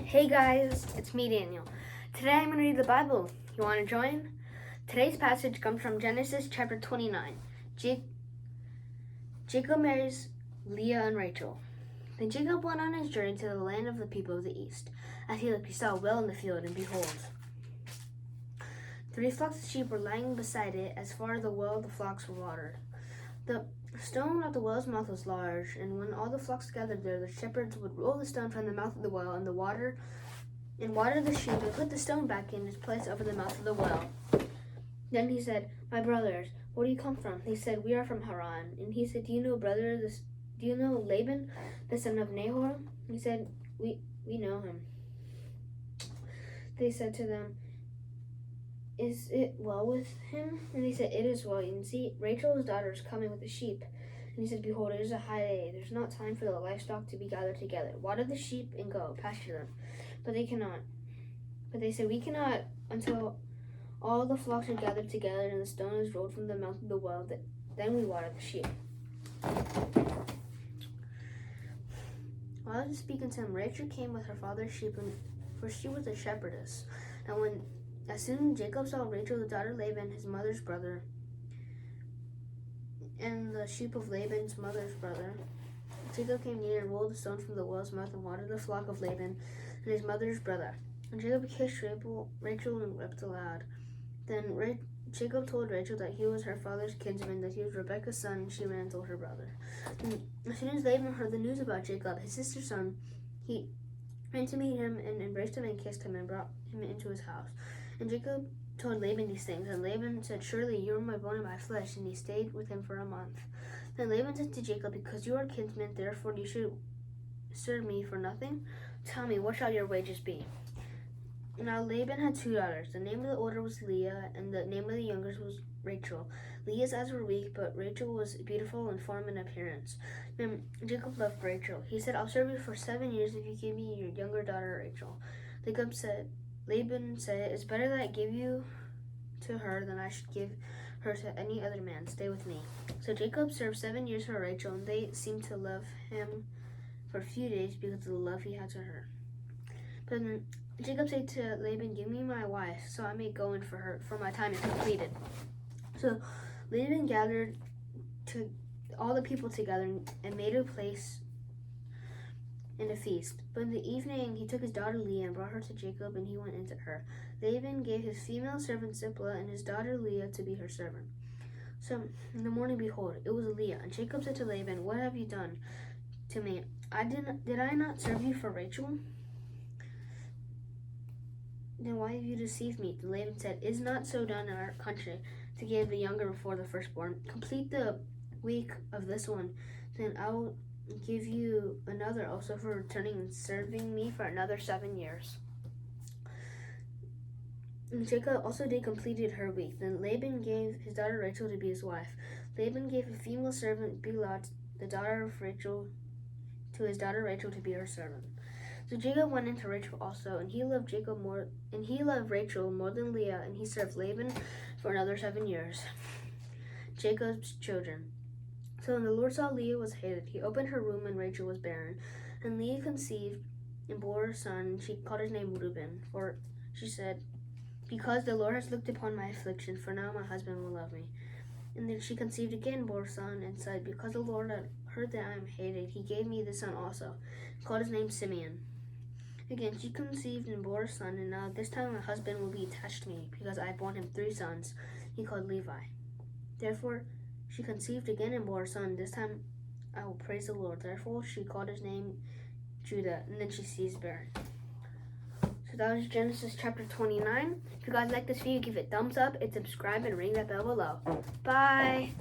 Hey guys, it's me Daniel. Today I'm going to read the Bible. You want to join? Today's passage comes from Genesis chapter 29. Jacob marries Leah and Racheal. Then Jacob went on his journey to the land of the people of the east. As he looked, he saw a well in the field, and behold, 3 flocks of sheep were lying beside it. As far as the well, the flocks were watered. The stone at the well's mouth was large, and when all the flocks gathered there, the shepherds would roll the stone from the mouth of the well and water the sheep and put the stone back in its place over the mouth of the well. Then he said, "My brothers, where do you come from?" They said, "We are from Haran." And he said, Do you know Laban, the son of Nahor?" He said, We know him." They said to them, "Is it well with him?" And they said, "It is well. You can see Rachel's daughter is coming with the sheep." And he said, "Behold, it is a high day. There's not time for the livestock to be gathered together. Water the sheep and go, pasture them." But they cannot. But they said, "We cannot until all the flocks are gathered together and the stone is rolled from the mouth of the well. Then we water the sheep." While I was speaking to him, Rachel came with her father's sheep, for she was a shepherdess. And as soon as Jacob saw Rachel, the daughter of Laban, his mother's brother, and the sheep of Laban's mother's brother, Jacob came near and rolled the stone from the well's mouth and watered the flock of Laban and his mother's brother. And Jacob kissed Rachel and wept aloud. Then Jacob told Rachel that he was her father's kinsman, that he was Rebekah's son, and she ran and told her brother. And as soon as Laban heard the news about Jacob, his sister's son, he ran to meet him and embraced him and kissed him and brought him into his house. And Jacob told Laban these things, and Laban said, "Surely you are my bone and my flesh," and he stayed with him for a month. Then Laban said to Jacob, "Because you are kinsman, therefore you should serve me for nothing. Tell me, what shall your wages be?" Now Laban had 2 daughters. The name of the older was Leah, and the name of the younger was Racheal. Leah's eyes were weak, but Racheal was beautiful in form and appearance. Then Jacob loved Racheal. He said, "I'll serve you for 7 years if you give me your younger daughter Racheal." Laban said, "It's better that I give you to her than I should give her to any other man. Stay with me." So Jacob served 7 years for Racheal, and they seemed to love him for a few days because of the love he had to her. But then Jacob said to Laban, "Give me my wife, so I may go in for her, for my time is completed." So Laban gathered all the people together and made a place in a feast. But in the evening he took his daughter Leah and brought her to Jacob, and he went into her. Laban gave his female servant Zilpah and his daughter Leah to be her servant. So in the morning, behold, it was Leah. And Jacob said to Laban, "What have you done to me? Did I not serve you for Racheal? Then why have you deceived me?" And Laban said, "Is not so done in our country, to give the younger before the firstborn? Complete the week of this one, then I will give you another also for returning and serving me for another 7 years." And Jacob also did completed her week. Then Laban gave his daughter Racheal to be his wife. Laban gave a female servant Bilhah, the daughter of Racheal, to his daughter Racheal to be her servant. So Jacob went into Racheal also, and he loved Racheal more than Leah, and he served Laban for another 7 years. Jacob's children. So when the Lord saw Leah was hated, he opened her womb, and Racheal was barren. And Leah conceived and bore a son, and she called his name Reuben, for she said, "Because the Lord has looked upon my affliction, for now my husband will love me." And then she conceived again, bore a son, and said, "Because the Lord had heard that I am hated, he gave me this son also," and called his name Simeon. Again she conceived and bore a son, and now this time my husband will be attached to me, because I have borne him 3 sons. He called Levi. Therefore she conceived again and bore a son. This time I will praise the Lord. Therefore she called his name Judah, and then she ceased bearing. So that was Genesis chapter 29. If you guys like this video, give it a thumbs up and subscribe and ring that bell below. Bye!